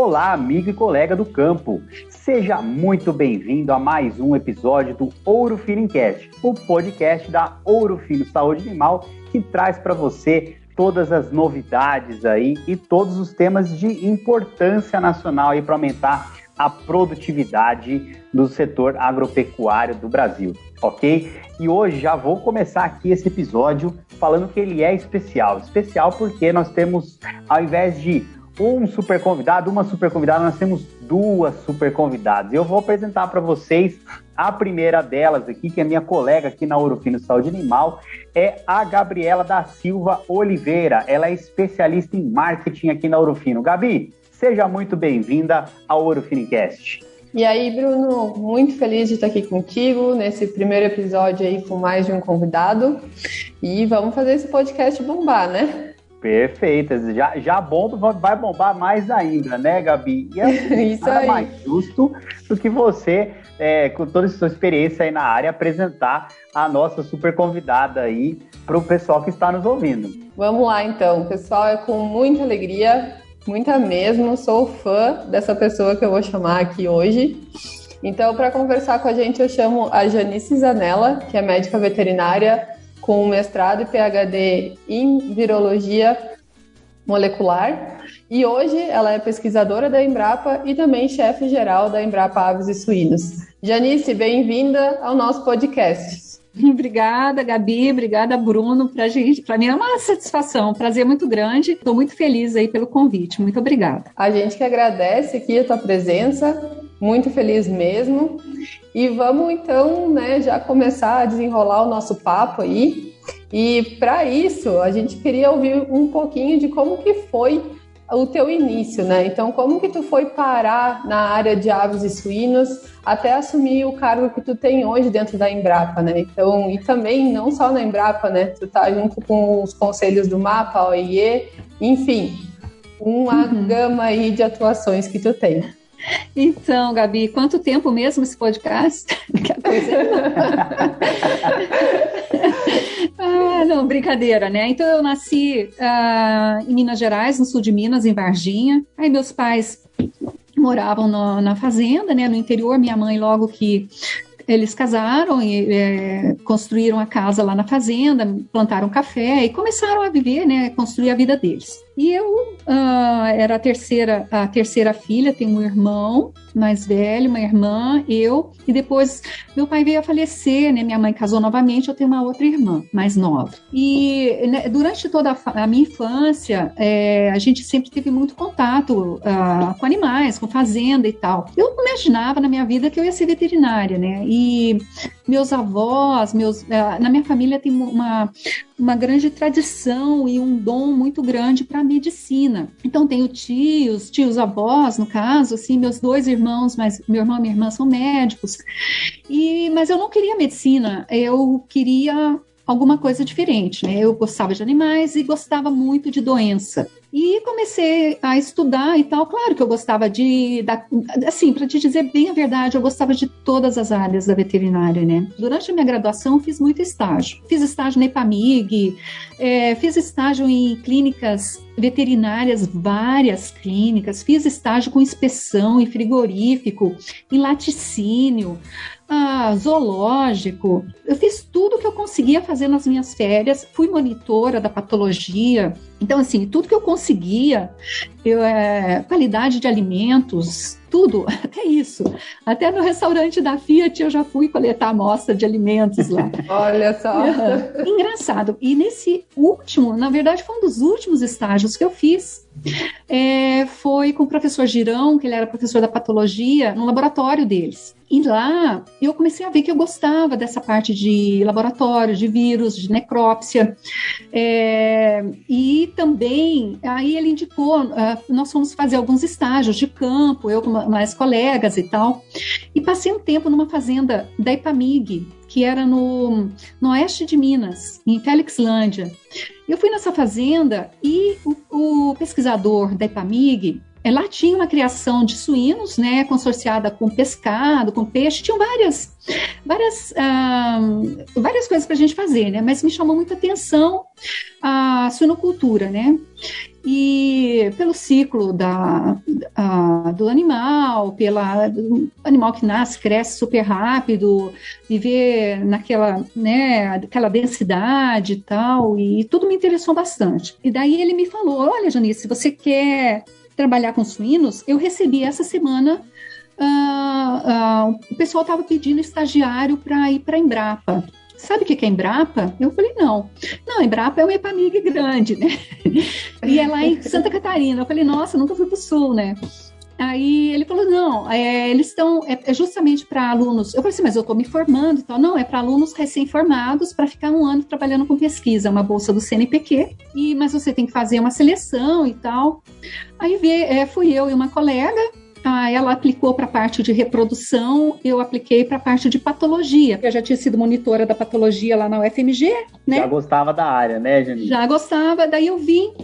Olá, amigo e colega do campo. Seja muito bem-vindo a mais um episódio do Ouro Fino Cast, o podcast da Ouro Fino Saúde Animal, que traz para você todas as novidades aí e todos os temas de importância nacional aí para aumentar a produtividade do setor agropecuário do Brasil, ok? E hoje já vou começar aqui esse episódio falando que ele é especial. Especial porque nós temos, ao invés de um super convidado, uma super convidada, nós temos duas super convidadas. Eu vou apresentar para vocês a primeira delas aqui, que é minha colega aqui na Ouro Fino Saúde Animal, é a Gabriela da Silva Oliveira. Ela é especialista em marketing aqui na Ouro Fino. Gabi, seja muito bem-vinda ao Ouro Fino Cast. E aí, Bruno, muito feliz de estar aqui contigo nesse primeiro episódio aí com mais de um convidado. E vamos fazer esse podcast bombar, né? Perfeito, já bomba, vai bombar mais ainda, né, Gabi? E é isso nada aí. Mais justo do que você, com toda a sua experiência aí na área, apresentar a nossa super convidada aí para o pessoal que está nos ouvindo. Vamos lá, então. Pessoal, é com muita alegria, muita mesmo, sou fã dessa pessoa que eu vou chamar aqui hoje. Então, para conversar com a gente, eu chamo a Janice Zanella, que é médica veterinária, com mestrado e PhD em virologia molecular. E hoje ela é pesquisadora da Embrapa e também chefe geral da Embrapa Aves e Suínos. Janice, bem-vinda ao nosso podcast. Obrigada, Gabi, obrigada, Bruno. Para mim é uma satisfação, um prazer muito grande. Estou muito feliz aí pelo convite. Muito obrigada. A gente que agradece aqui a tua presença, muito feliz mesmo. E vamos então, né, já começar a desenrolar o nosso papo aí. E para isso, a gente queria ouvir um pouquinho de como que foi o teu início, né? Então, como que tu foi parar na área de aves e suínos até assumir o cargo que tu tem hoje dentro da Embrapa, né? Então, e também não só na Embrapa, né? Tu tá junto com os conselhos do MAPA, OIE, enfim, uma gama aí de atuações que tu tem. Então, Gabi, quanto tempo mesmo esse podcast? Não, brincadeira, né? Então, eu nasci em Minas Gerais, no sul de Minas, em Varginha. Aí meus pais moravam na fazenda, né, no interior. Minha mãe, logo que eles casaram e construíram a casa lá na fazenda, plantaram café e começaram a viver, né, construir a vida deles. E eu era a terceira filha, tenho um irmão mais velho, uma irmã, eu, e depois meu pai veio a falecer, né, minha mãe casou novamente, eu tenho uma outra irmã mais nova. E né, durante toda a minha infância, a gente sempre teve muito contato com animais, com fazenda e tal. Eu não imaginava na minha vida que eu ia ser veterinária, né, e meus avós, na minha família tem uma grande tradição e um dom muito grande para medicina. Então, tenho tios avós, no caso, assim, meus dois irmãos, mas meu irmão e minha irmã são médicos. Mas eu não queria medicina, eu queria alguma coisa diferente, né? Eu gostava de animais e gostava muito de doença. E comecei a estudar e tal. Claro que eu gostava assim, para te dizer bem a verdade, eu gostava de todas as áreas da veterinária, né? Durante a minha graduação, fiz muito estágio. Fiz estágio na EPAMIG, fiz estágio em clínicas veterinárias, várias clínicas, fiz estágio com inspeção em frigorífico, em laticínio, zoológico. Eu fiz tudo que eu conseguia fazer nas minhas férias, fui monitora da patologia. Então, assim, tudo que eu conseguia, qualidade de alimentos, tudo, até isso. Até no restaurante da Fiat eu já fui coletar amostra de alimentos lá. Olha só. Engraçado. E nesse último, na verdade, foi um dos últimos estágios que eu fiz. Foi com o professor Girão, que ele era professor da patologia, no laboratório deles. E lá eu comecei a ver que eu gostava dessa parte de laboratório, de vírus, de necrópsia. E também, aí ele indicou, nós fomos fazer alguns estágios de campo, eu com mais colegas e tal. E passei um tempo numa fazenda da EPAMIG, que era no oeste de Minas, em Felixlândia. Eu fui nessa fazenda e o pesquisador da EPAMIG, Lá tinha uma criação de suínos, né, consorciada com pescado, com peixe, tinham várias coisas para a gente fazer, né, mas me chamou muita atenção a suinocultura, né, e pelo ciclo do animal, do animal que nasce, cresce super rápido, viver naquela, né, aquela densidade e tal, e tudo me interessou bastante. E daí ele me falou, olha, Janice, se você quer trabalhar com suínos, eu recebi essa semana, o pessoal estava pedindo estagiário para ir para a Embrapa. Sabe o que é Embrapa? Eu falei, não, Embrapa é uma Epamig grande, né? E é lá em Santa Catarina. Eu falei, nossa, nunca fui para o Sul, né? Aí ele falou, não, eles estão, é justamente para alunos. Eu falei assim, mas eu estou me formando e tal. Não, é para alunos recém-formados para ficar 1 ano trabalhando com pesquisa, uma bolsa do CNPq, mas você tem que fazer uma seleção e tal. Aí fui eu e uma colega. Ela aplicou para a parte de reprodução, eu apliquei para a parte de patologia. Eu já tinha sido monitora da patologia lá na UFMG, né? Já gostava da área, né, Janice? Já gostava, daí eu vim,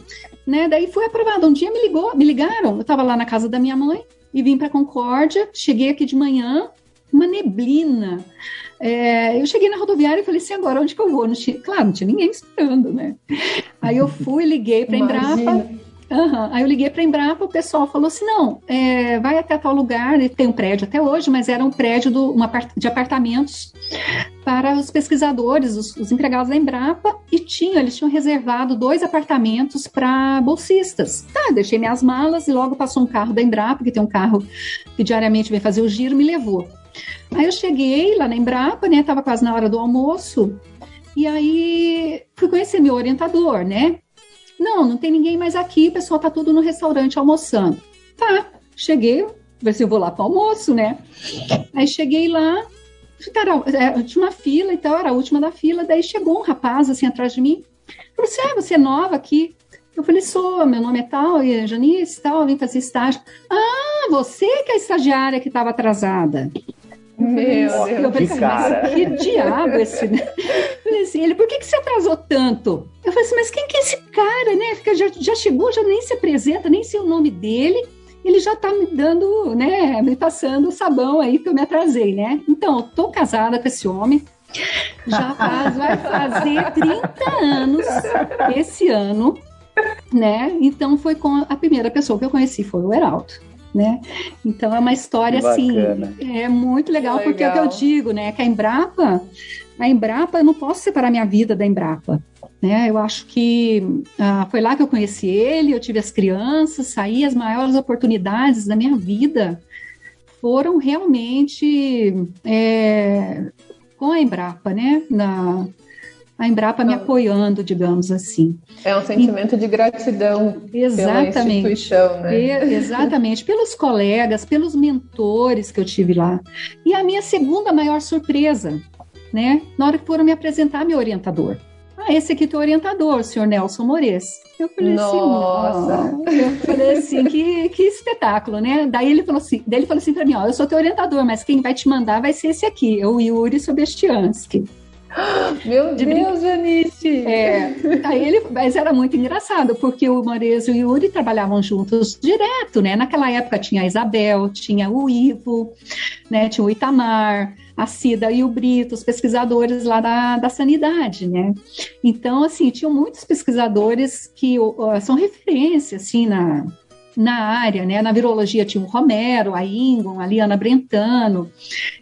né? Daí fui aprovada. Um dia me ligaram, eu estava lá na casa da minha mãe e vim para Concórdia, cheguei aqui de manhã, uma neblina. Eu cheguei na rodoviária e falei assim, agora onde que eu vou? Claro, não tinha ninguém esperando, né? Aí eu fui, liguei para a Embrapa. Aí eu liguei para a Embrapa, o pessoal falou assim, não, vai até tal lugar, tem um prédio até hoje, mas era um prédio de apartamentos para os pesquisadores, os empregados da Embrapa, e eles tinham reservado 2 apartamentos para bolsistas. Deixei minhas malas e logo passou um carro da Embrapa, que tem um carro que diariamente vem fazer o giro, me levou. Aí eu cheguei lá na Embrapa, né, estava quase na hora do almoço, e aí fui conhecer meu orientador, né? Não tem ninguém mais aqui, o pessoal tá tudo no restaurante almoçando. Cheguei, ver se eu vou lá para o almoço, né? Aí cheguei lá, tinha uma fila e tal, era a última da fila, daí chegou um rapaz assim atrás de mim, falou assim, você é nova aqui? Eu falei, sou, meu nome é tal, e Janice tal, eu vim fazer estágio. Você que é a estagiária que estava atrasada. Meu Deus, eu falei assim, mas que diabo esse, né? Falei assim, ele, por que você atrasou tanto? Eu falei assim, mas quem que é esse cara, né? Já chegou, já nem se apresenta, nem sei o nome dele, ele já tá me dando, né, me passando o sabão aí que eu me atrasei, né? Então, eu tô casada com esse homem, vai fazer 30 anos esse ano, né? Então, foi com a primeira pessoa que eu conheci, foi o Heraldo. Né? Então é uma história assim, é muito legal, porque é o que eu digo, né? Que a Embrapa, eu não posso separar minha vida da Embrapa, né? Eu acho que foi lá que eu conheci ele, eu tive as crianças, saí, as maiores oportunidades da minha vida foram realmente com a Embrapa, né? A Embrapa me apoiando, digamos assim. É um sentimento de gratidão pela instituição, né? Exatamente, pelos colegas, pelos mentores que eu tive lá. E a minha segunda maior surpresa, né? Na hora que foram me apresentar meu orientador. Esse aqui é teu orientador, o senhor Nelson Mores. Eu falei eu falei assim, que espetáculo, né? Daí ele falou assim para mim, eu sou teu orientador, mas quem vai te mandar vai ser esse aqui, o Yuri Sobestiansky. Meu Deus, Janice! Mas era muito engraçado, porque o Mores e o Yuri trabalhavam juntos direto, né? Naquela época tinha a Isabel, tinha o Ivo, né? Tinha o Itamar, a Cida e o Brito, os pesquisadores lá da Sanidade, né? Então, assim, tinham muitos pesquisadores que são referência, assim, na área, né? Na virologia tinha o Romero, a Ingon, a Liana Brentano.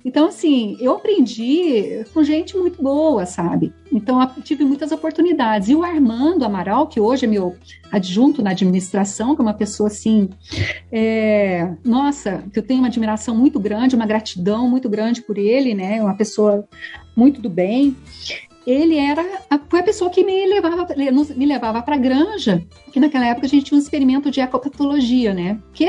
Então, assim, eu aprendi com gente muito boa, sabe? Então, eu tive muitas oportunidades. E o Armando Amaral, que hoje é meu adjunto na administração, que é uma pessoa, assim, nossa, que eu tenho uma admiração muito grande, uma gratidão muito grande por ele, né? Uma pessoa muito do bem. Ele foi a pessoa que me levava para a granja, que naquela época a gente tinha um experimento de ecopatologia, né? Que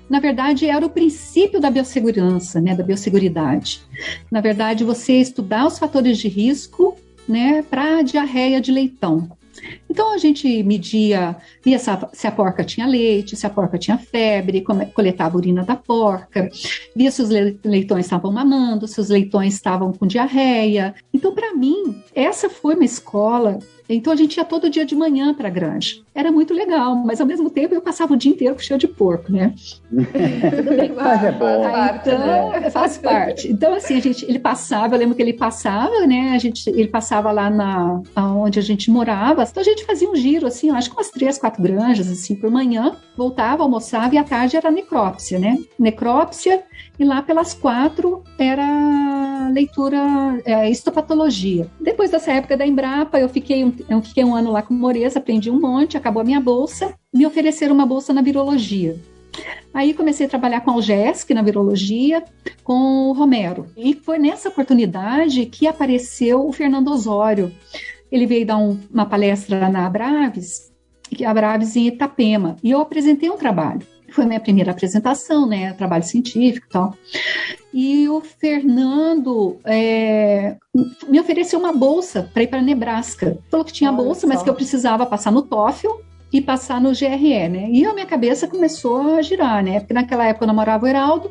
na verdade, era o princípio da biossegurança, né? Da biosseguridade. Na verdade, você estudar os fatores de risco, né? Para a diarreia de leitão. Então a gente media, via se a porca tinha leite, se a porca tinha febre, coletava a urina da porca, via se os leitões estavam mamando, se os leitões estavam com diarreia. Então, para mim, essa foi uma escola. Então a gente ia todo dia de manhã para a granja. Era muito legal, mas ao mesmo tempo eu passava o dia inteiro cheio de porco, né? Tudo bem, mas é bom. Então, faz parte. Então, assim, ele passava, eu lembro que ele passava, né? Ele passava lá onde a gente morava. Então a gente fazia um giro, assim, eu acho que umas 3, 4 granjas, assim, por manhã. Voltava, almoçava e à tarde era necrópsia, né? Necrópsia, e lá pelas 4 era leitura, histopatologia. Depois dessa época da Embrapa, eu fiquei um ano lá com Moreza, aprendi um monte, acabou a minha bolsa, me ofereceram uma bolsa na virologia. Aí comecei a trabalhar com a UGESC na virologia, com o Romero. E foi nessa oportunidade que apareceu o Fernando Osório. Ele veio dar uma palestra na Abraves em Itapema, e eu apresentei um trabalho. Foi a minha primeira apresentação, né, trabalho científico e tal. E o Fernando me ofereceu uma bolsa para ir para Nebraska. Falou que tinha bolsa, mas que eu precisava passar no TOEFL e passar no GRE, né? E a minha cabeça começou a girar, né? Porque naquela época eu namorava o Heraldo,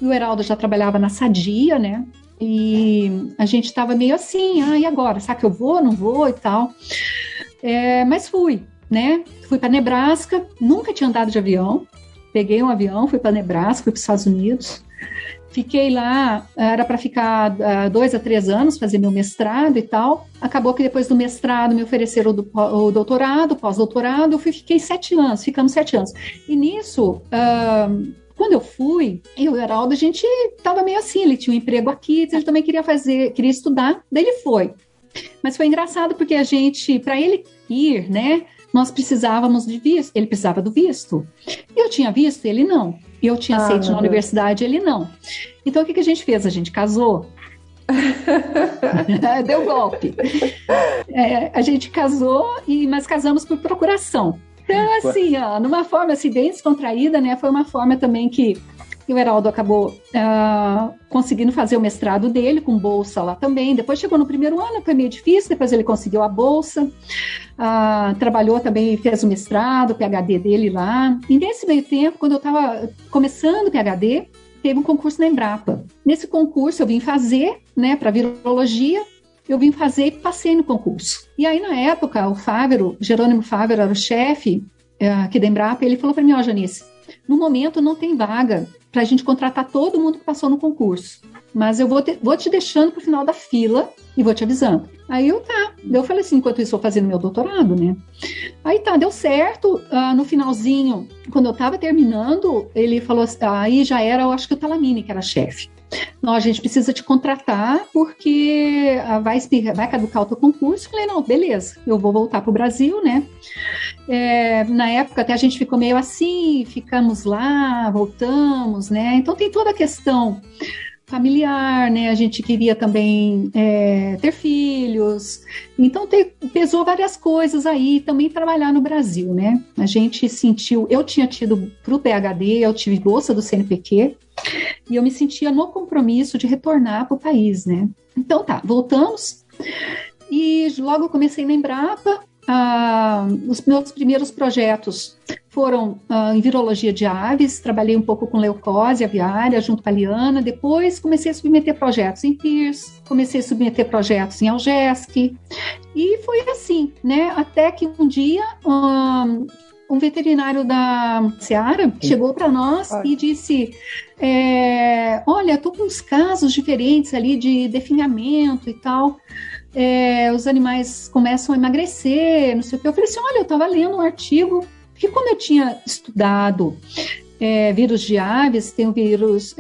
e o Heraldo já trabalhava na Sadia, né? E a gente estava meio assim, e agora? Será que eu vou, não vou e tal? Mas fui, né? Fui para Nebraska, nunca tinha andado de avião. Peguei um avião, fui para Nebraska, fui para os Estados Unidos. Fiquei lá, era para ficar 2 a 3 anos, fazer meu mestrado e tal. Acabou que depois do mestrado me ofereceram o doutorado, pós-doutorado. Eu fiquei 7 anos, ficamos 7 anos. E nisso, quando eu fui, eu e o Heraldo, a gente estava meio assim, ele tinha um emprego aqui, ele também queria estudar, daí ele foi. Mas foi engraçado porque para ele ir, né, nós precisávamos de visto, ele precisava do visto. Eu tinha visto, ele não. Eu tinha aceito na universidade, ele não. Então, o que a gente fez? A gente casou. Deu golpe. A gente casou, mas casamos por procuração. Então, assim, numa forma assim, bem descontraída, né? Foi uma forma também que o Heraldo acabou conseguindo fazer o mestrado dele, com bolsa lá também. Depois chegou no primeiro ano, foi meio difícil, depois ele conseguiu a bolsa. Trabalhou também, fez o mestrado, o PhD dele lá. E nesse meio tempo, quando eu estava começando o PhD, teve um concurso na Embrapa. Nesse concurso eu vim fazer, né, para virologia, eu vim fazer e passei no concurso. E aí, na época, o Jerônimo Fávero era o chefe aqui da Embrapa, e ele falou para mim, Janice, no momento não tem vaga para a gente contratar todo mundo que passou no concurso, mas eu vou te deixando para o final da fila e vou te avisando. Aí eu falei assim, enquanto isso eu fazendo meu doutorado, né? Aí deu certo, no finalzinho, quando eu estava terminando, ele falou assim, aí já era, eu acho que o Talamini que era chefe. Não, a gente precisa te contratar porque vai caducar o teu concurso. Eu falei, não, beleza, eu vou voltar para o Brasil, né? Na época até a gente ficou meio assim, ficamos lá, voltamos, né? Então tem toda a questão familiar, né? A gente queria também ter filhos, então pesou várias coisas aí, também trabalhar no Brasil, né? A gente sentiu, eu tinha tido para o PhD, eu tive bolsa do CNPq, e eu me sentia no compromisso de retornar para o país, né? Então voltamos, e logo comecei na Embrapa. Os meus primeiros projetos foram em virologia de aves, trabalhei um pouco com leucose aviária junto com a Liana, depois comecei a submeter projetos em PIRS, comecei a submeter projetos em Algesc, e foi assim, né, até que um dia um veterinário da Seara chegou para nós e disse, olha, estou com uns casos diferentes ali de definhamento e tal, os animais começam a emagrecer, não sei o que. Eu falei assim, olha, eu estava lendo um artigo, porque como eu tinha estudado vírus de aves, tem o vírus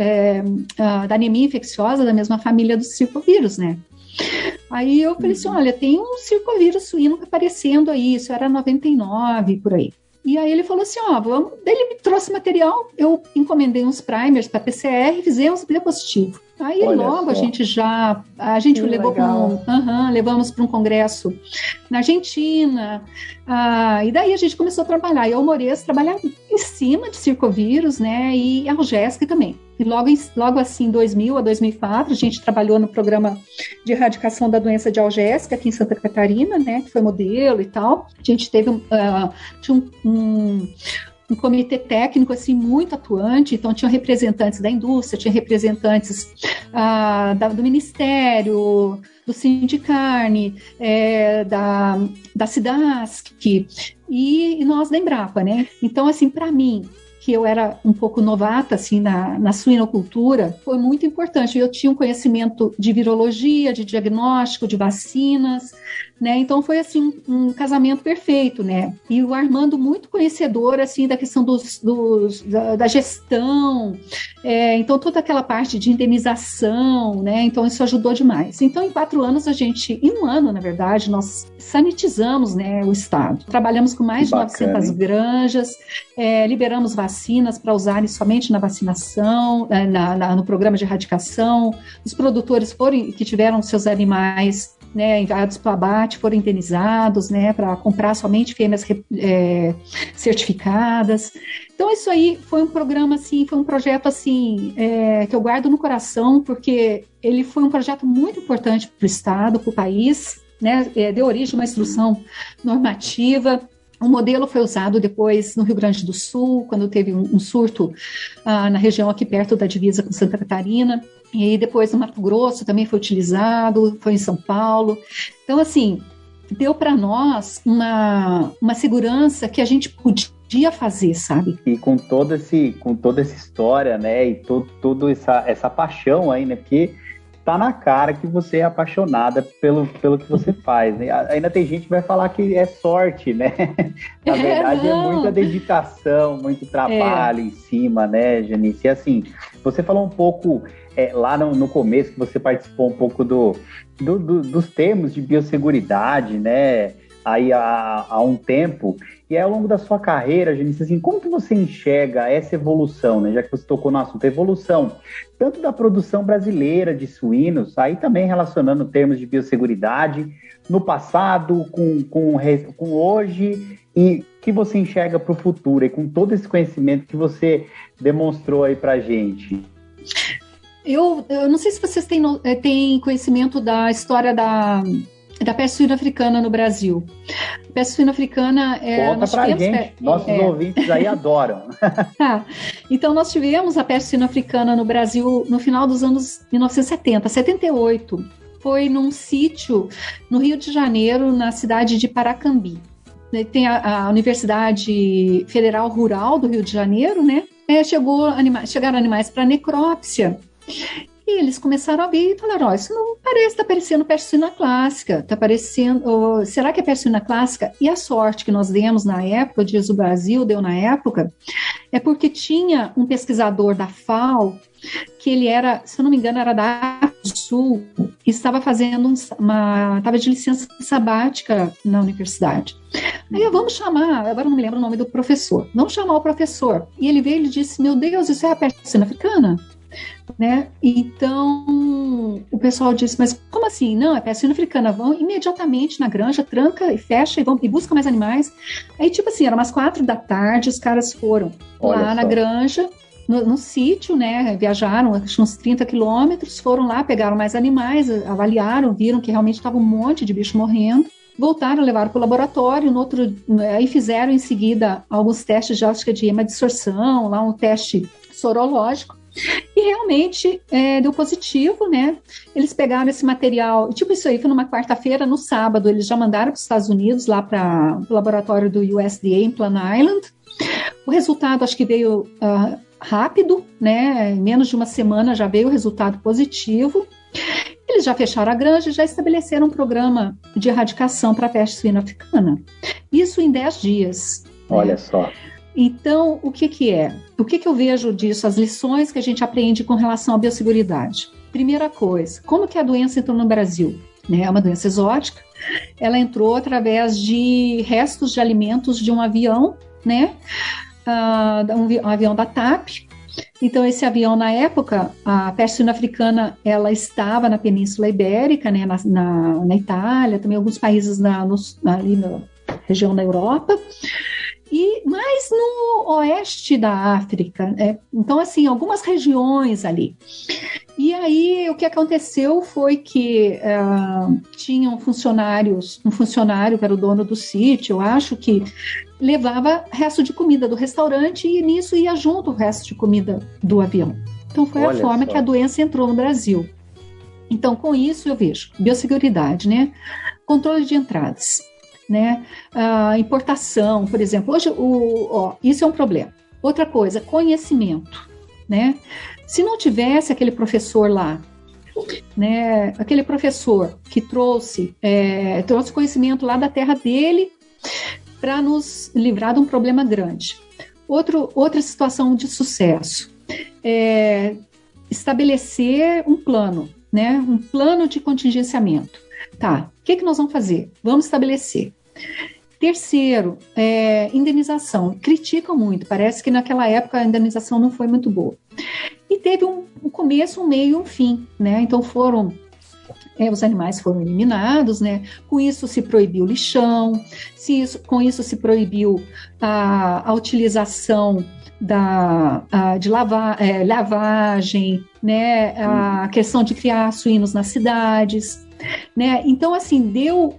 da anemia infecciosa, da mesma família dos circovírus, né? Aí eu falei assim, olha, tem um circovírus suíno aparecendo aí, isso era 99, por aí. E aí ele falou assim, daí ele me trouxe material, eu encomendei uns primers para PCR, fizemos, deu positivo. Aí logo a gente levamos para um congresso na Argentina, e daí a gente começou a trabalhar. Eu, Moreira, trabalhava em cima de circovírus, né, e a Algésica também. E logo assim, 2000 a 2004, a gente trabalhou no programa de erradicação da doença de Algésica aqui em Santa Catarina, né, que foi modelo e tal. A gente teve tinha um comitê técnico assim muito atuante, então tinha representantes da indústria, tinha representantes do Ministério, do Sindicarne, da SIDASC e nós da Embrapa, né? Então, assim, para mim, que eu era um pouco novata assim na suinocultura, foi muito importante. Eu tinha um conhecimento de virologia, de diagnóstico, de vacinas, né? Então foi assim um casamento perfeito, né? E o Armando muito conhecedor assim da questão da gestão, então toda aquela parte de indenização, né? Então isso ajudou demais. Então em 4 anos em um ano na verdade nós sanitizamos, né, o estado. Trabalhamos com mais de 900 granjas, liberamos vacinas para usarem somente na vacinação, no programa de erradicação. Os produtores que tiveram seus animais, né, enviados para o abate, foram indenizados, né, para comprar somente fêmeas certificadas. Então isso aí foi um programa assim, foi um projeto assim que eu guardo no coração, porque ele foi um projeto muito importante para o estado, para o país, né, deu origem a uma instrução normativa. O modelo foi usado depois no Rio Grande do Sul, quando teve um surto na região aqui perto da divisa com Santa Catarina. E depois no Mato Grosso também foi utilizado, foi em São Paulo. Então, assim, deu para nós uma segurança que a gente podia fazer, sabe? E com toda essa história, né, e toda essa paixão aí, né, porque tá na cara que você é apaixonada pelo que você faz, né? Ainda tem gente que vai falar que é sorte, né? Na verdade, é muita dedicação, muito trabalho em cima, né, Janice? E assim, você falou um pouco lá no começo, que você participou um pouco dos termos de biosseguridade, né? Aí há um tempo, e ao longo da sua carreira, Janice, assim, como que você enxerga essa evolução, né? Já que você tocou no assunto, evolução, tanto da produção brasileira de suínos, aí também relacionando termos de biosseguridade, no passado, com hoje, e que você enxerga para o futuro, e com todo esse conhecimento que você demonstrou aí para a gente? Eu não sei se vocês têm conhecimento da história da peste suína africana no Brasil. A peste suína africana... Conta pra gente, nossos ouvintes aí adoram. Então, nós tivemos a peste suína africana no Brasil no final dos anos 1970, 78. Foi num sítio no Rio de Janeiro, na cidade de Paracambi. Tem a Universidade Federal Rural do Rio de Janeiro, né? Chegaram animais para necrópsia. E eles começaram a ver e falaram, isso não parece, está parecendo peste suína clássica, está parecendo, será que é peste suína clássica? E a sorte que nós demos na época, o Dias do Brasil deu na época, é porque tinha um pesquisador da FAO, que ele era, se eu não me engano, era da África do Sul, e estava fazendo estava de licença sabática na universidade. Aí vamos chamar, agora não me lembro o nome do professor, vamos chamar o professor. E ele veio e disse, meu Deus, isso é a peste suína africana? Né? Então o pessoal disse, mas como assim? Não, é peste suína africana. Vão imediatamente na granja, tranca e fecha e busca mais animais. Aí tipo assim, eram umas 4 da tarde, os caras foram lá na granja, no sítio, né? Viajaram acho, uns 30 quilômetros, foram lá, pegaram mais animais, avaliaram, viram que realmente estava um monte de bicho morrendo. Voltaram, levaram para o laboratório, aí fizeram em seguida alguns testes de hemodissorção, lá um teste sorológico. E realmente deu positivo, né? Eles pegaram esse material, tipo isso aí foi numa quarta-feira, no sábado eles já mandaram para os Estados Unidos, lá para o laboratório do USDA em Plum Island. O resultado acho que veio rápido, né? Em menos de uma semana já veio o resultado positivo. Eles já fecharam a granja e já estabeleceram um programa de erradicação para a peste suína africana. Isso em 10 dias. Olha, né? Só. Então, o que é? O que eu vejo disso? As lições que a gente aprende com relação à biosseguridade. Primeira coisa, como que a doença entrou no Brasil? É uma doença exótica. Ela entrou através de restos de alimentos de um avião, né? Um avião da TAP. Então, esse avião, na época, a peste suína africana, ela estava na Península Ibérica, né, na Itália, também alguns países ali na região da Europa, mas no oeste da África, então, assim, algumas regiões ali. E aí, o que aconteceu foi que tinham um funcionário que era o dono do sítio, eu acho que levava resto de comida do restaurante e nisso ia junto o resto de comida do avião. Então, foi a forma que a doença entrou no Brasil. Então, com isso, eu vejo biosseguridade, né? Controle de entradas, né? Importação, por exemplo. Hoje, isso é um problema. Outra coisa, conhecimento, né? Se não tivesse aquele professor lá, né? Aquele professor que trouxe conhecimento lá da terra dele para nos livrar de um problema grande. Outra situação de sucesso é estabelecer um plano, né? Um plano de contingenciamento. Tá, o que nós vamos fazer? Vamos estabelecer. Terceiro, indenização. Criticam muito, parece que naquela época a indenização não foi muito boa. E teve um começo, um meio e um fim, né? Então os animais foram eliminados, né? Com isso se proibiu o lixão, com isso se proibiu a utilização de lavagem, né? A questão de criar suínos nas cidades, né? Então, assim, deu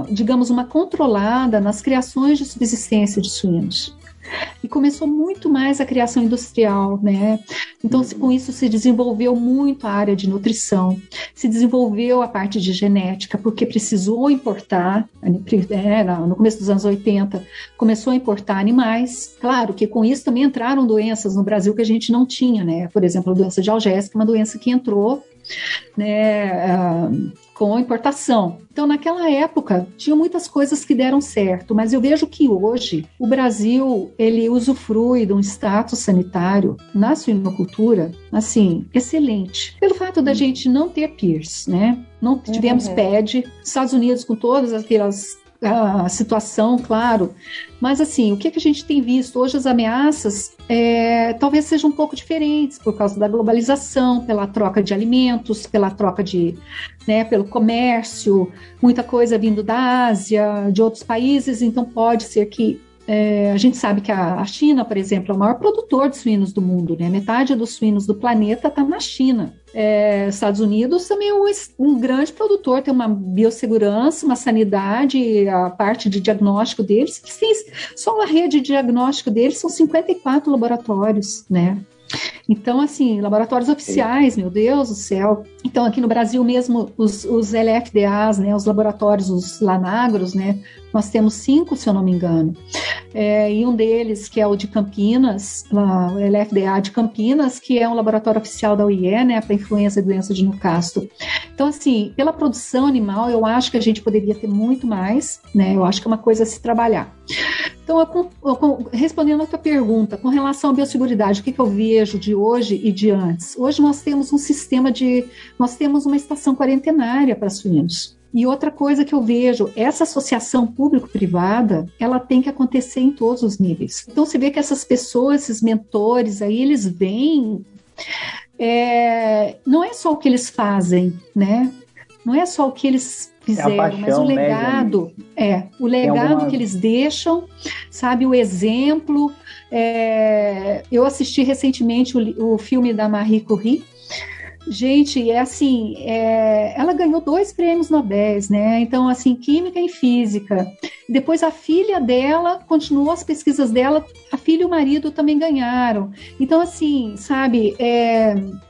digamos, uma controlada nas criações de subsistência de suínos. E começou muito mais a criação industrial, né? Então, com isso se desenvolveu muito a área de nutrição, se desenvolveu a parte de genética, porque precisou importar, no começo dos anos 80, começou a importar animais. Claro que com isso também entraram doenças no Brasil que a gente não tinha, né? Por exemplo, a doença de Algés, que é uma doença que entrou, né, com a importação. Então, naquela época, tinha muitas coisas que deram certo, mas eu vejo que hoje o Brasil, ele usufrui de um status sanitário na suinocultura, assim, excelente. Pelo fato da gente não ter PIRS, né? Não tivemos PED, Estados Unidos com todas aquelas a situação, claro, mas assim, o que a gente tem visto hoje, as ameaças talvez sejam um pouco diferentes por causa da globalização, pela troca de alimentos, pela troca pelo comércio, muita coisa vindo da Ásia, de outros países, então pode ser que a gente sabe que a China, por exemplo, é o maior produtor de suínos do mundo, né? Metade dos suínos do planeta está na China. Estados Unidos também é um grande produtor, tem uma biossegurança, uma sanidade, a parte de diagnóstico deles, só a rede de diagnóstico deles são 54 laboratórios, né? Então, assim, laboratórios oficiais, meu Deus do céu. Então, aqui no Brasil mesmo, os LFDAs, né, os laboratórios, os Lanagros, né, nós temos 5, se eu não me engano. E um deles, que é o de Campinas, o LFDA de Campinas, que é um laboratório oficial da UIE, né, para influenza e doença de Newcastle. Então, assim, pela produção animal, eu acho que a gente poderia ter muito mais, né, eu acho que é uma coisa a se trabalhar. Então, respondendo a tua pergunta, com relação à biosseguridade, o que eu vejo de hoje e de antes? Hoje nós temos nós temos uma estação quarentenária para suínos. E outra coisa que eu vejo, essa associação público-privada, ela tem que acontecer em todos os níveis. Então, você vê que essas pessoas, esses mentores aí, eles vêm... não é só o que eles fazem, né? Não é só o que eles fizeram, paixão, mas o legado, o legado que eles deixam, sabe, o exemplo. Eu assisti recentemente o filme da Marie Curie. Gente, ela ganhou 2 prêmios Nobel, né? Então, assim, química e física. Depois a filha dela continuou as pesquisas dela, a filha e o marido também ganharam. Então, assim, sabe,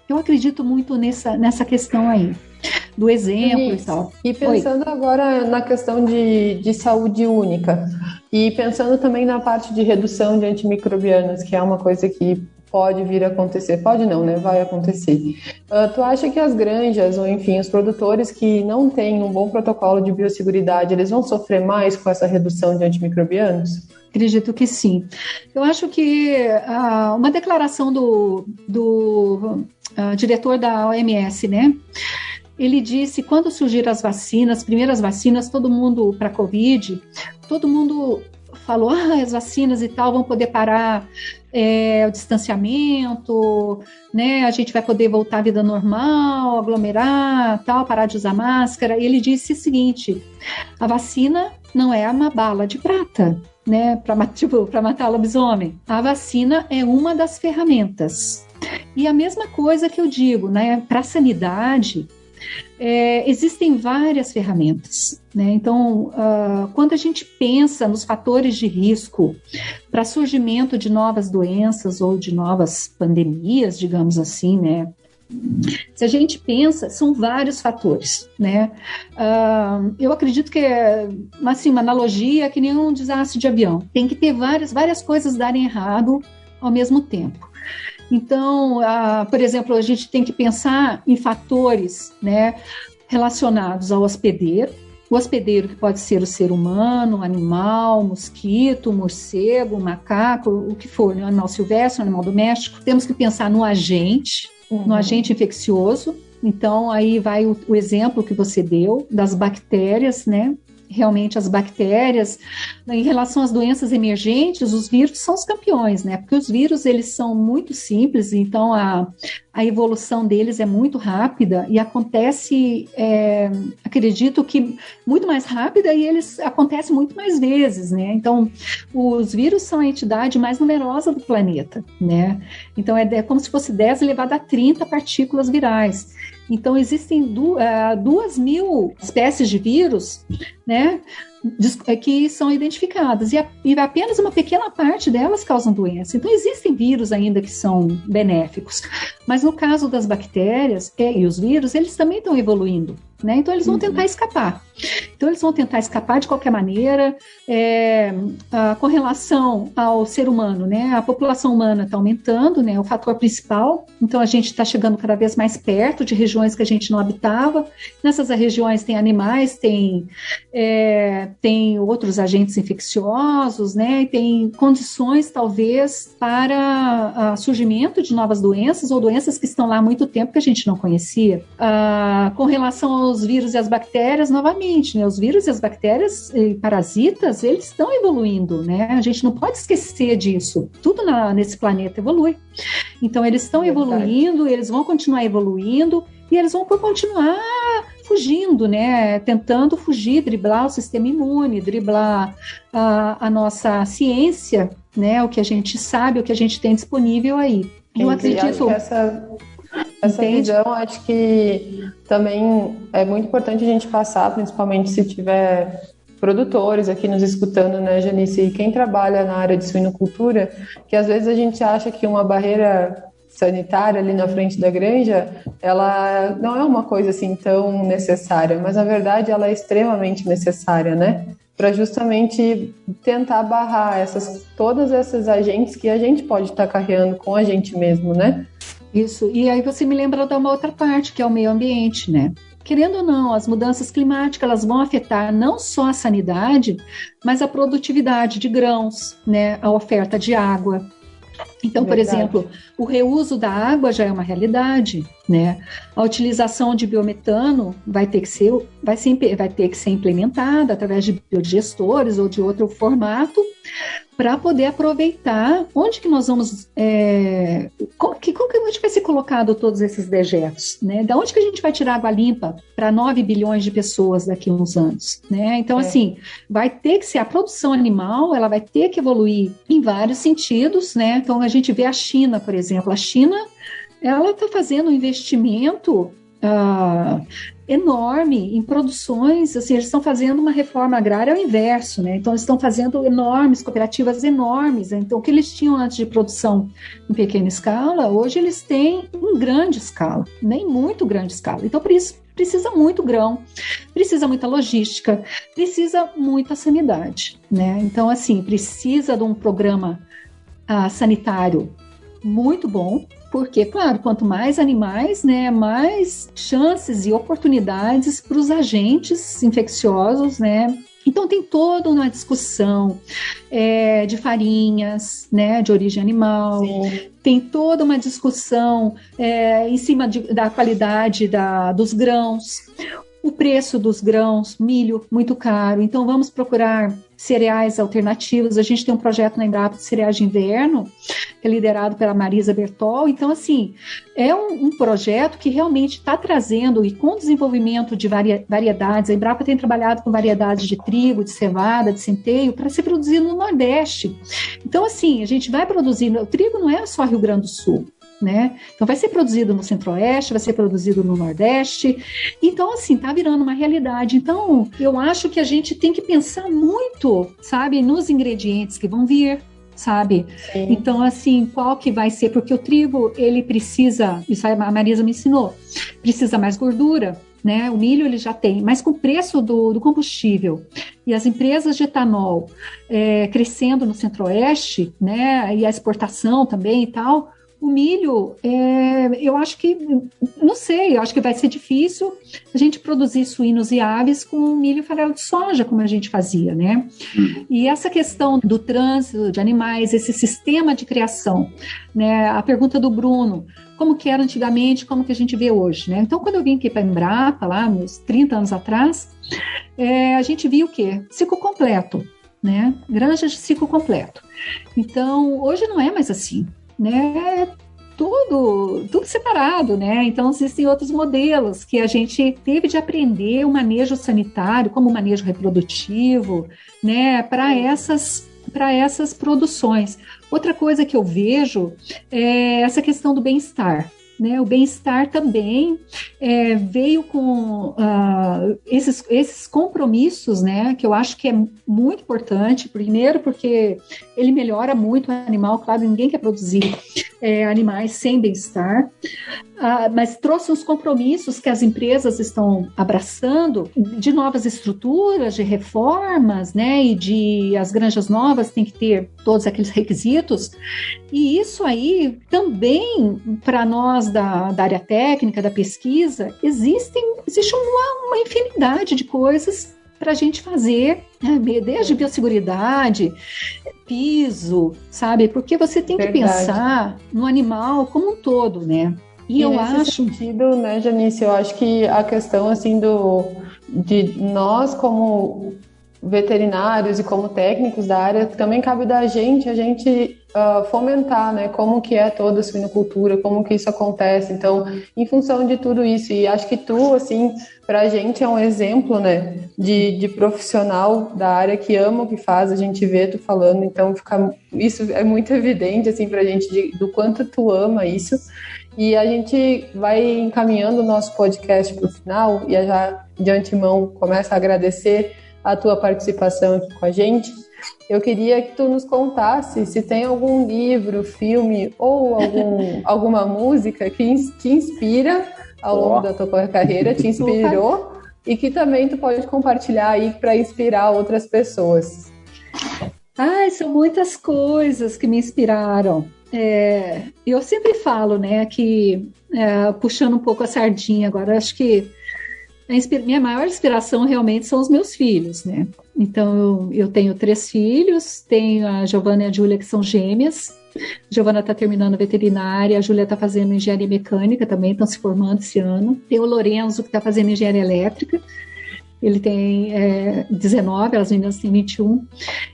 eu acredito muito nessa questão aí, do exemplo e tal. E pensando agora na questão de saúde única, e pensando também na parte de redução de antimicrobianos, que é uma coisa que pode vir a acontecer, pode não, né? Vai acontecer. Tu acha que as granjas, ou enfim, os produtores que não têm um bom protocolo de biosseguridade, eles vão sofrer mais com essa redução de antimicrobianos? Acredito que sim. Eu acho que uma declaração do diretor da OMS, né? Ele disse, quando surgiram as primeiras vacinas, todo mundo para a Covid, todo mundo falou, as vacinas e tal vão poder parar o distanciamento, né? A gente vai poder voltar à vida normal, aglomerar, tal, parar de usar máscara. E ele disse o seguinte: a vacina não é uma bala de prata, né? Para matar o lobisomem. A vacina é uma das ferramentas. E a mesma coisa que eu digo, né? Para a sanidade, existem várias ferramentas, né? Então, quando a gente pensa nos fatores de risco para surgimento de novas doenças ou de novas pandemias, digamos assim, né? Se a gente pensa, são vários fatores, né? Eu acredito que assim, uma analogia é que nem um desastre de avião. Tem que ter várias coisas darem errado ao mesmo tempo. Então, por exemplo, a gente tem que pensar em fatores, né, relacionados ao hospedeiro. O hospedeiro que pode ser o ser humano, animal, mosquito, morcego, macaco, o que for, né, animal silvestre, animal doméstico. Temos que pensar no agente, no agente infeccioso. Então, aí vai o exemplo que você deu das bactérias, né? Realmente as bactérias, em relação às doenças emergentes, os vírus são os campeões, né? Porque os vírus, eles são muito simples, então a evolução deles é muito rápida e acontece, acredito que muito mais rápida, e eles acontecem muito mais vezes, né? Então, os vírus são a entidade mais numerosa do planeta, né? Então, é como se fosse 10 elevado a 30 partículas virais. Então, existem 2.000 espécies de vírus, né, que são identificadas, e apenas uma pequena parte delas causam doença. Então, existem vírus ainda que são benéficos, mas no caso das bactérias e os vírus, eles também estão evoluindo, né? Então, eles vão tentar escapar. Então, eles vão tentar escapar de qualquer maneira. Com relação ao ser humano, né? A população humana está aumentando, né? O fator principal. Então, a gente está chegando cada vez mais perto de regiões que a gente não habitava. Nessas regiões tem animais, tem outros agentes infecciosos, né? E tem condições, talvez, para surgimento de novas doenças ou doenças que estão lá há muito tempo que a gente não conhecia. Com relação aos vírus e às bactérias, novamente, né? Os vírus e as bactérias e parasitas, eles estão evoluindo, né? A gente não pode esquecer disso. Tudo nesse planeta evolui. Então, eles estão evoluindo, eles vão continuar evoluindo e eles vão continuar fugindo, né? Tentando fugir, driblar o sistema imune, driblar a nossa ciência, né? O que a gente sabe, o que a gente tem disponível aí. Eu acredito... Essa visão, acho que também é muito importante a gente passar, principalmente se tiver produtores aqui nos escutando, né, Janice? E quem trabalha na área de suinocultura, que às vezes a gente acha que uma barreira sanitária ali na frente da granja, ela não é uma coisa assim tão necessária, mas na verdade ela é extremamente necessária, né? Para justamente tentar barrar todas essas agentes que a gente pode estar carregando com a gente mesmo, né? Isso, e aí você me lembra de uma outra parte, que é o meio ambiente, né? Querendo ou não, as mudanças climáticas, elas vão afetar não só a sanidade, mas a produtividade de grãos, né? A oferta de água. Então, por exemplo, o reuso da água já é uma realidade, né? A utilização de biometano vai ter que ser implementada através de biodigestores ou de outro formato para poder aproveitar onde que nós vamos... como que a gente vai ser colocado todos esses dejetos, né? Da onde que a gente vai tirar água limpa para 9 bilhões de pessoas daqui a uns anos, né? Então, assim, vai ter que ser a produção animal, ela vai ter que evoluir em vários sentidos, né? Então, a gente vê a China, por exemplo. A China, ela está fazendo um investimento enorme em produções, assim, eles estão fazendo uma reforma agrária ao inverso, né? Então, eles estão fazendo cooperativas enormes. Então, o que eles tinham antes de produção em pequena escala, hoje eles têm em grande escala, nem muito grande escala. Então, por isso, precisa muito grão, precisa muita logística, precisa muita sanidade, né? Então, assim, precisa de um programa sanitário muito bom, porque, claro, quanto mais animais, né, mais chances e oportunidades para os agentes infecciosos, né? Então, tem toda uma discussão de farinhas, né, de origem animal. Sim. Tem toda uma discussão em cima da qualidade dos grãos. o preço dos grãos, milho muito caro, então vamos procurar cereais alternativos. A gente tem um projeto na Embrapa de cereais de inverno, que é liderado pela Marisa Bertol. Então, assim, é um projeto que realmente está trazendo, e com o desenvolvimento de variedades, a Embrapa tem trabalhado com variedades de trigo, de cevada, de centeio, para ser produzido no Nordeste. Então, assim, a gente vai produzindo, o trigo não é só Rio Grande do Sul, né? Então vai ser produzido no Centro-Oeste, vai ser produzido no Nordeste. Então, assim, tá virando uma realidade. Então, eu acho que a gente tem que pensar muito, sabe, nos ingredientes que vão vir, sabe? Sim. Então, assim, qual que vai ser? Porque o trigo, ele precisa, isso a Marisa me ensinou, precisa mais gordura, né? O milho ele já tem, mas com o preço do combustível e as empresas de etanol crescendo no Centro-Oeste, né? E a exportação também e tal, o milho, eu acho que, não sei, eu acho que vai ser difícil a gente produzir suínos e aves com milho e farelo de soja, como a gente fazia, né? E essa questão do trânsito de animais, esse sistema de criação, né? A pergunta do Bruno, como que era antigamente, como que a gente vê hoje, né? Então, quando eu vim aqui para a Embrapa, lá uns 30 anos atrás, a gente viu o quê? Ciclo completo, né? Granjas de ciclo completo. Então, hoje não é mais assim, né? Tudo separado, né? Então existem outros modelos que a gente teve de aprender o manejo sanitário, como o manejo reprodutivo, né? Para essas produções. Outra coisa que eu vejo é essa questão do bem-estar. Né, o bem-estar também veio com esses compromissos, né, que eu acho que é muito importante. Primeiro, porque ele melhora muito o animal. Claro, ninguém quer produzir animais sem bem-estar, mas trouxe uns compromissos que as empresas estão abraçando de novas estruturas, de reformas, né, e as granjas novas têm que ter todos aqueles requisitos. E isso aí também, para nós da área técnica, da pesquisa, existe uma infinidade de coisas para a gente fazer, né? Desde biosseguridade, piso, sabe? Porque você tem que pensar no animal como um todo, né? E eu nesse sentido, né, Janice, eu acho que a questão, assim, de nós como veterinários e como técnicos da área, também cabe da gente fomentar, né, como que é toda a suinocultura, como que isso acontece. Então, em função de tudo isso, e acho que tu, assim, pra gente é um exemplo, né, de profissional da área que ama o que faz, a gente vê tu falando, então isso é muito evidente, assim, pra gente, do quanto tu ama isso. E a gente vai encaminhando o nosso podcast para o final, e já de antemão começa a agradecer a tua participação aqui com a gente. Eu queria que tu nos contasse se tem algum livro, filme ou alguma música que te inspira ao longo da tua carreira, te inspirou, e que também tu pode compartilhar aí para inspirar outras pessoas. São muitas coisas que me inspiraram. Eu sempre falo, né, que puxando um pouco a sardinha agora, acho que minha maior inspiração realmente são os meus filhos, né? Então, eu tenho 3 filhos, tenho a Giovana e a Júlia, que são gêmeas. A Giovana está terminando veterinária, a Júlia está fazendo engenharia mecânica também, estão se formando esse ano. Tem o Lorenzo, que está fazendo engenharia elétrica. Ele tem 19, as meninas têm 21.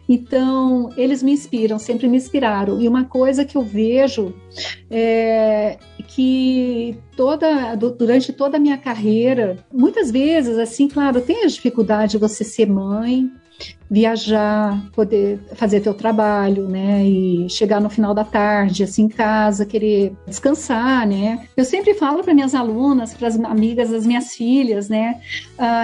Então, eles me inspiram, sempre me inspiraram. E uma coisa que eu vejo é que durante toda a minha carreira, muitas vezes, assim, claro, tem a dificuldade de você ser mãe, viajar, poder fazer teu trabalho, né, e chegar no final da tarde, assim, em casa, querer descansar, né. Eu sempre falo para minhas alunas, para as amigas das minhas filhas, né,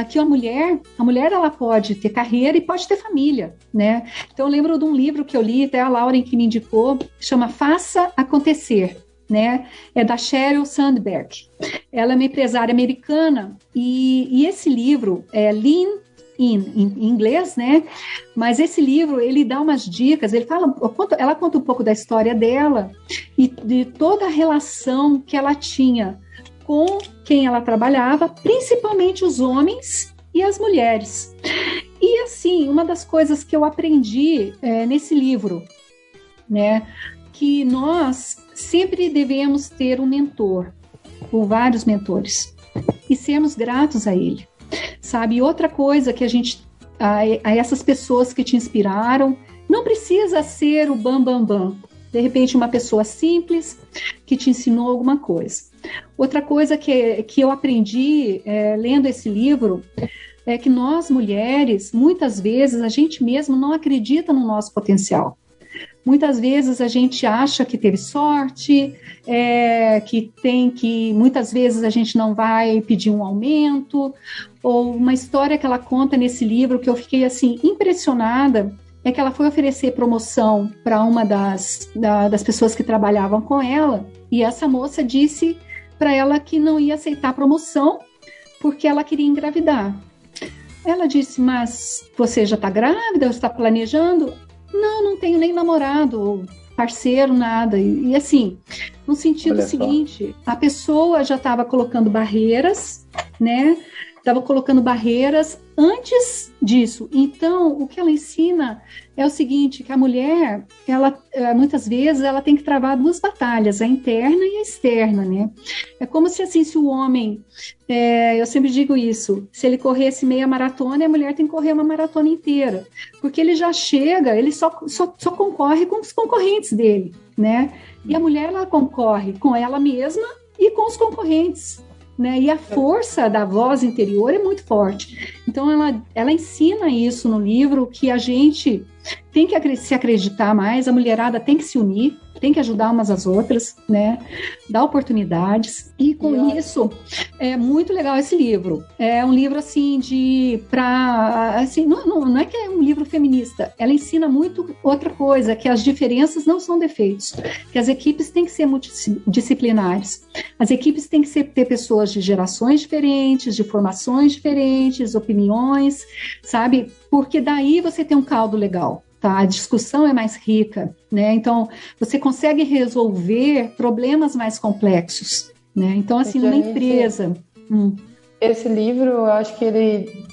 que a mulher ela pode ter carreira e pode ter família, né. Então eu lembro de um livro que eu li, até a Lauren que me indicou, chama Faça Acontecer, né, é da Sheryl Sandberg. Ela é uma empresária americana e esse livro é Lean em inglês, né? Mas esse livro, ele dá umas dicas, ela conta um pouco da história dela e de toda a relação que ela tinha com quem ela trabalhava, principalmente os homens e as mulheres. E assim, uma das coisas que eu aprendi nesse livro, né, que nós sempre devemos ter um mentor, ou vários mentores, e sermos gratos a ele. sabe? E outra coisa que a essas pessoas que te inspiraram, não precisa ser o bam, bam, bam. De repente, uma pessoa simples que te ensinou alguma coisa. Outra coisa que eu aprendi lendo esse livro é que nós, mulheres, muitas vezes, a gente mesmo não acredita no nosso potencial. Muitas vezes a gente acha que teve sorte, muitas vezes a gente não vai pedir um aumento, ou uma história que ela conta nesse livro que eu fiquei assim impressionada, é que ela foi oferecer promoção para uma das pessoas que trabalhavam com ela, e essa moça disse para ela que não ia aceitar a promoção porque ela queria engravidar. Ela disse, mas você já está grávida? Você está planejando? Não tenho nem namorado, parceiro, nada. E assim, no sentido seguinte, a pessoa já estava colocando barreiras, né? Estava colocando barreiras antes disso. Então, o que ela ensina é o seguinte, que a mulher, ela muitas vezes, ela tem que travar duas batalhas, a interna e a externa, né? É como se, assim, se o homem, eu sempre digo isso, se ele corresse meia maratona, a mulher tem que correr uma maratona inteira, porque ele já chega, ele só concorre com os concorrentes dele, né? E a mulher, ela concorre com ela mesma e com os concorrentes, né? E a força da voz interior é muito forte. Então ela ensina isso no livro, que a gente tem que se acreditar mais, a mulherada tem que se unir, tem que ajudar umas às outras, né? Dar oportunidades. E com isso, é muito legal esse livro. É um livro, assim, não é que é um livro feminista. Ela ensina muito outra coisa, que as diferenças não são defeitos. Que as equipes têm que ser multidisciplinares. As equipes têm que ter pessoas de gerações diferentes, de formações diferentes, opiniões, sabe? Porque daí você tem um caldo legal. Tá? A discussão é mais rica, né? Então, você consegue resolver problemas mais complexos, né? Então, assim, numa empresa... Esse livro, eu acho que ele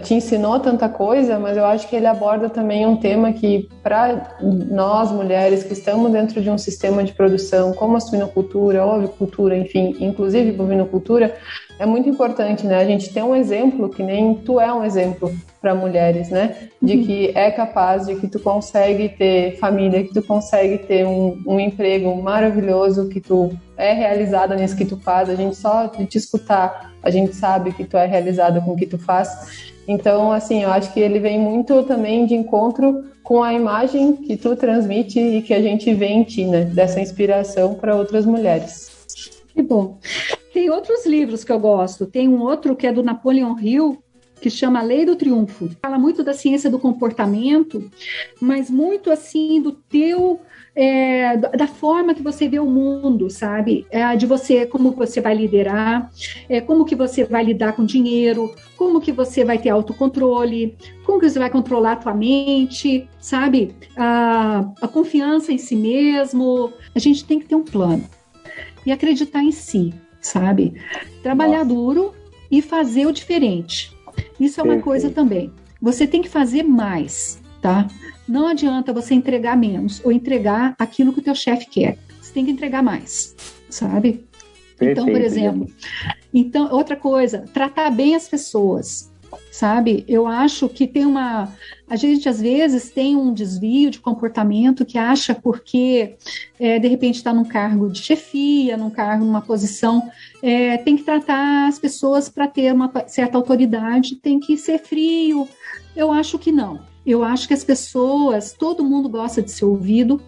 te ensinou tanta coisa, mas eu acho que ele aborda também um tema que, para nós, mulheres, que estamos dentro de um sistema de produção, como a suinocultura, ovicultura, enfim, inclusive bovinocultura, é muito importante, né? A gente tem um exemplo, que nem tu é um exemplo para mulheres, né? De que é capaz, de que tu consegue ter família, que tu consegue ter um emprego maravilhoso, que tu é realizada nisso que tu faz. A gente só de te escutar, a gente sabe que tu é realizada com o que tu faz. Então, assim, eu acho que ele vem muito também de encontro com a imagem que tu transmite e que a gente vê em ti, né? Dessa inspiração para outras mulheres. Que bom. Tem outros livros que eu gosto. Tem um outro que é do Napoleon Hill, que chama Lei do Triunfo. Fala muito da ciência do comportamento, mas muito assim do teu... da forma que você vê o mundo, sabe? De você, como você vai liderar, como que você vai lidar com dinheiro, como que você vai ter autocontrole, como que você vai controlar a tua mente, sabe? A confiança em si mesmo. A gente tem que ter um plano e acreditar em si, sabe? Trabalhar duro e fazer o diferente. Isso é uma coisa também. Você tem que fazer mais, tá? Não adianta você entregar menos ou entregar aquilo que o teu chefe quer. Você tem que entregar mais, sabe? Perfeito, então, por exemplo, outra coisa, tratar bem as pessoas, sabe? Eu acho que a gente às vezes tem um desvio de comportamento que acha porque de repente está num cargo de chefia, numa posição, tem que tratar as pessoas para ter uma certa autoridade, tem que ser frio. Eu acho que não. Eu acho que as pessoas, todo mundo gosta de ser ouvido,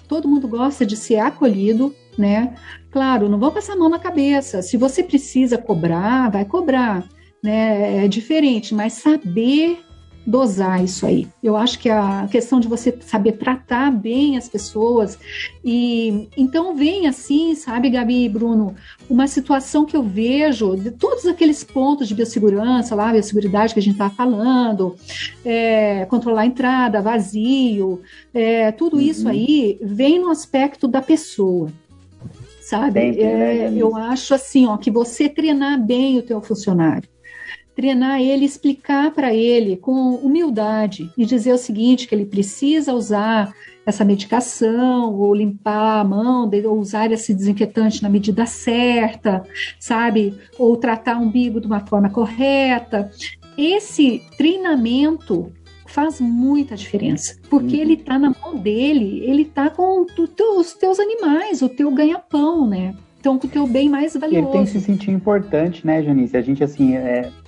todo mundo gosta de ser acolhido, né? Claro, não vou passar a mão na cabeça. Se você precisa cobrar, vai cobrar, né? É diferente, mas saber dosar isso aí. Eu acho que a questão de você saber tratar bem as pessoas e então vem assim, sabe, Gabi e Bruno, uma situação que eu vejo de todos aqueles pontos de biossegurança, lá, biosseguridade que a gente está falando, controlar a entrada, vazio, tudo isso aí vem no aspecto da pessoa, sabe? Eu acho assim, ó, que você treinar bem o teu funcionário, treinar ele, explicar para ele com humildade e dizer o seguinte, que ele precisa usar essa medicação, ou limpar a mão, ou usar esse desinfetante na medida certa, sabe? Ou tratar o umbigo de uma forma correta. Esse treinamento faz muita diferença, porque ele está na mão dele, ele está com os teus animais, o teu ganha-pão, né? Então, com o teu bem mais valioso. Ele tem que se sentir importante, né, Janice? A gente, assim,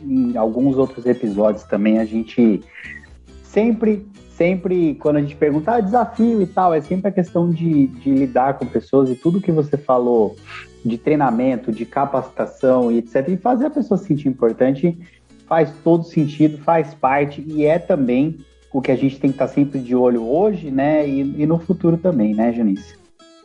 em alguns outros episódios também, a gente sempre, quando a gente pergunta desafio e tal, é sempre a questão de lidar com pessoas, e tudo que você falou de treinamento, de capacitação e etc, e fazer a pessoa se sentir importante faz todo sentido, faz parte, e é também o que a gente tem que estar sempre de olho hoje, né, e no futuro também, né, Janice?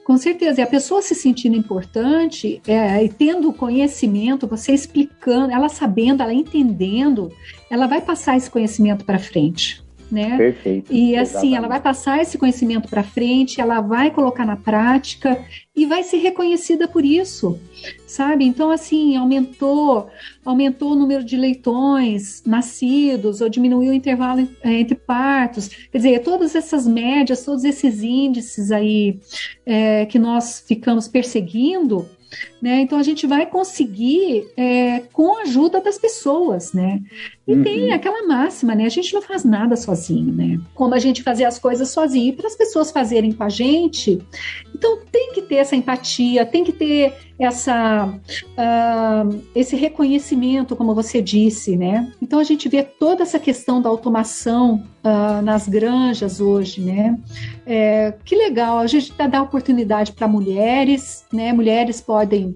Com certeza, e a pessoa se sentindo importante, e tendo conhecimento, você explicando, ela sabendo, ela entendendo, ela vai passar esse conhecimento para frente, né? Perfeito. E assim, exatamente. Ela vai passar esse conhecimento para frente, ela vai colocar na prática e vai ser reconhecida por isso, sabe? Então, assim, aumentou o número de leitões nascidos, ou diminuiu o intervalo entre partos. Quer dizer, todas essas médias, todos esses índices aí que nós ficamos perseguindo, né? Então a gente vai conseguir com a ajuda das pessoas, né? E tem aquela máxima, né? A gente não faz nada sozinho, né? Como a gente fazer as coisas sozinho, e para as pessoas fazerem com a gente, então tem que ter essa empatia, tem que ter esse reconhecimento, como você disse, né? Então a gente vê toda essa questão da automação nas granjas hoje, né? Que legal, a gente dá oportunidade para mulheres, né? Mulheres podem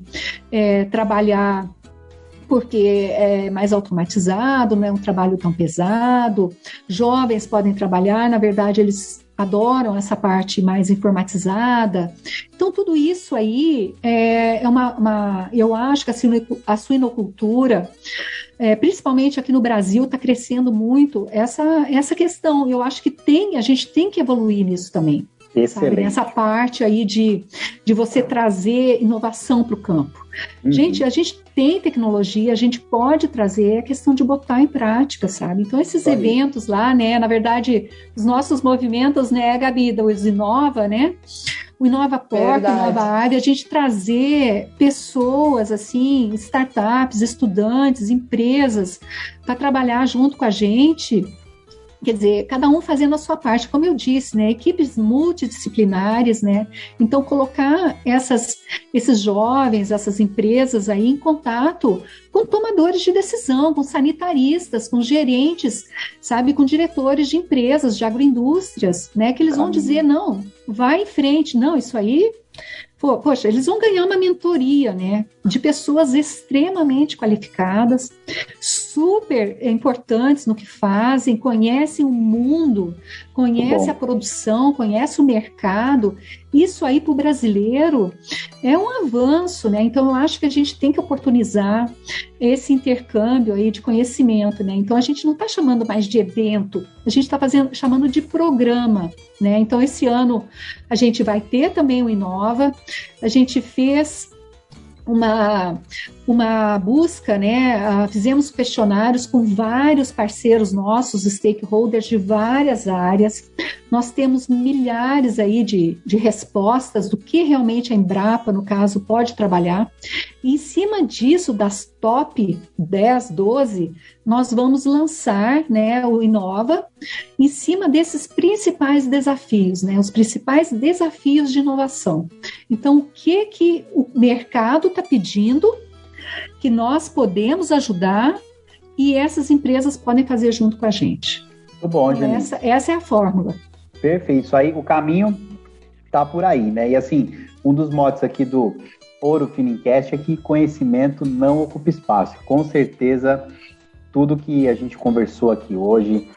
trabalhar porque é mais automatizado, não é um trabalho tão pesado. Jovens podem trabalhar, na verdade eles adoram essa parte mais informatizada. Então tudo isso aí eu acho que a suinocultura, principalmente aqui no Brasil, está crescendo muito essa questão. Eu acho que a gente tem que evoluir nisso também. Excelente. Essa parte aí de você trazer inovação para o campo. Gente, a gente tem tecnologia, a gente pode trazer, a questão de botar em prática, sabe? Então, esses eventos lá, né? Na verdade, os nossos movimentos, né, Gabi, os Inova, né? O Inova Porta, o Inova Área, a gente trazer pessoas, assim, startups, estudantes, empresas, para trabalhar junto com a gente. Quer dizer, cada um fazendo a sua parte, como eu disse, né? Equipes multidisciplinares, né? Então, colocar esses jovens, essas empresas aí em contato com tomadores de decisão, com sanitaristas, com gerentes, sabe? Com diretores de empresas, de agroindústrias, né? Que eles vão dizer, não, vai em frente, não, isso aí... Poxa, eles vão ganhar uma mentoria, né, de pessoas extremamente qualificadas, super importantes no que fazem, conhecem o mundo, conhecem a produção, conhecem o mercado. Isso aí para o brasileiro é um avanço, né? Então eu acho que a gente tem que oportunizar esse intercâmbio aí de conhecimento, né? Então a gente não está chamando mais de evento, a gente está chamando de programa, né? Então esse ano a gente vai ter também o Inova. A gente fez uma busca, né? Fizemos questionários com vários parceiros nossos, stakeholders de várias áreas. Nós temos milhares aí de respostas do que realmente a Embrapa, no caso, pode trabalhar. E em cima disso, das top 10, 12, nós vamos lançar, né, o Inova em cima desses principais desafios, né, os principais desafios de inovação. Então, o que o mercado está pedindo, que nós podemos ajudar e essas empresas podem fazer junto com a gente. Muito bom, então, Janice. Essa é a fórmula. Perfeito. Isso aí, o caminho tá por aí, né? E assim, um dos motes aqui do Ouro Finincast é que conhecimento não ocupa espaço. Com certeza, tudo que a gente conversou aqui hoje,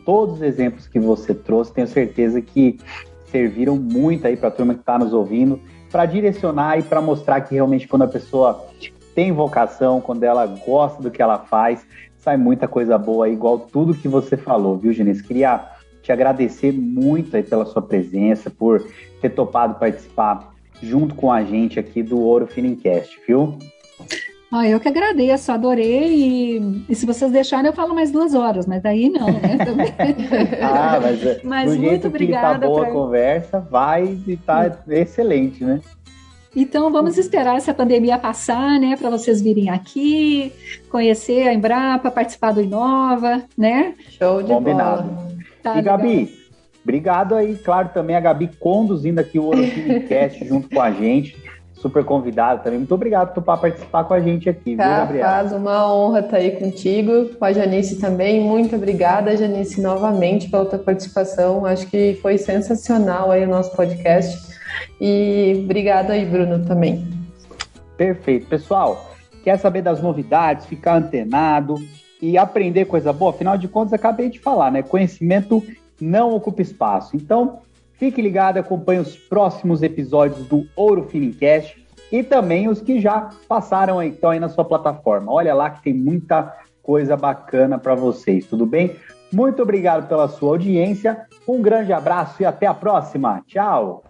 todos os exemplos que você trouxe, tenho certeza que serviram muito aí para a turma que está nos ouvindo, para direcionar e para mostrar que realmente quando a pessoa tem vocação, quando ela gosta do que ela faz, sai muita coisa boa aí, igual tudo que você falou, viu, Janice? Queria te agradecer muito aí pela sua presença, por ter topado participar junto com a gente aqui do Ouro Finincast, viu? Eu que agradeço, adorei, e se vocês deixarem eu falo mais 2 horas, mas aí não, né? Mas do jeito muito obrigada. Que tá boa a conversa, vai e tá excelente, né? Então vamos esperar essa pandemia passar, né, para vocês virem aqui, conhecer a Embrapa, participar do Inova, né? Show de Combinado. bola. Tá, e Gabi, obrigado aí, claro, também a Gabi conduzindo aqui o Ourofilmcast junto com a gente. Super convidado também. Muito obrigado por topar participar com a gente aqui, viu, Gabriela? Faz uma honra estar aí contigo, com a Janice também. Muito obrigada, Janice, novamente pela tua participação. Acho que foi sensacional aí o nosso podcast. E obrigado aí, Bruno, também. Perfeito. Pessoal, quer saber das novidades, ficar antenado e aprender coisa boa? Afinal de contas, acabei de falar, né? Conhecimento não ocupa espaço. Então, fique ligado, acompanhe os próximos episódios do Ourofilmcast e também os que já passaram aí, estão aí na sua plataforma. Olha lá que tem muita coisa bacana para vocês, tudo bem? Muito obrigado pela sua audiência, um grande abraço e até a próxima. Tchau!